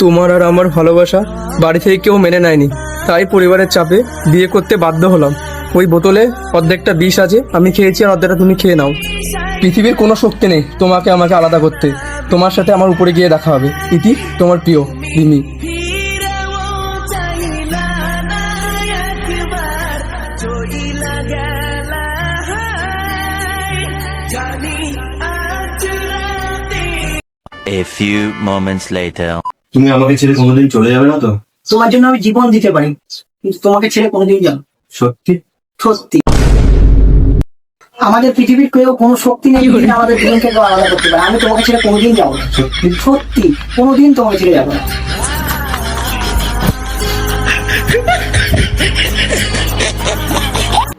তোমার আর আমার ভালোবাসা বাড়ি থেকে কেউ মেনে নেয়নি, তাই পরিবারের চাপে বিয়ে করতে বাধ্য হলাম। ওই বোতলে অর্ধেকটা বিষ আছে, আমি খেয়েছি আর অর্ধেকটা তুমি খেয়ে নাও। পৃথিবীর কোনো শক্তি নেই তোমাকে আমাকে আলাদা করতে। তোমার সাথে আমার উপরে গিয়ে দেখা হবে। ইতি, তোমার প্রিয় Rimi. A few moments later. তুমি আমাকে ছেড়ে কোনোদিন চলে যাবে না তো? তোমার জন্য আমি জীবন দিতে পারি, কিন্তু তোমাকে ছেড়ে কোনোদিন যাব? সত্যি? সত্যি। আমাদের পৃথিবীর কেউ কোনো শক্তি নেই যেটা আমাদের দুজনকে আলাদা করতে পারে। আমি তোমাকে ছেড়ে কোনোদিন যাবো না। সত্যি? সত্যি, কোনোদিন তোমাকে ছেড়ে যাবো না।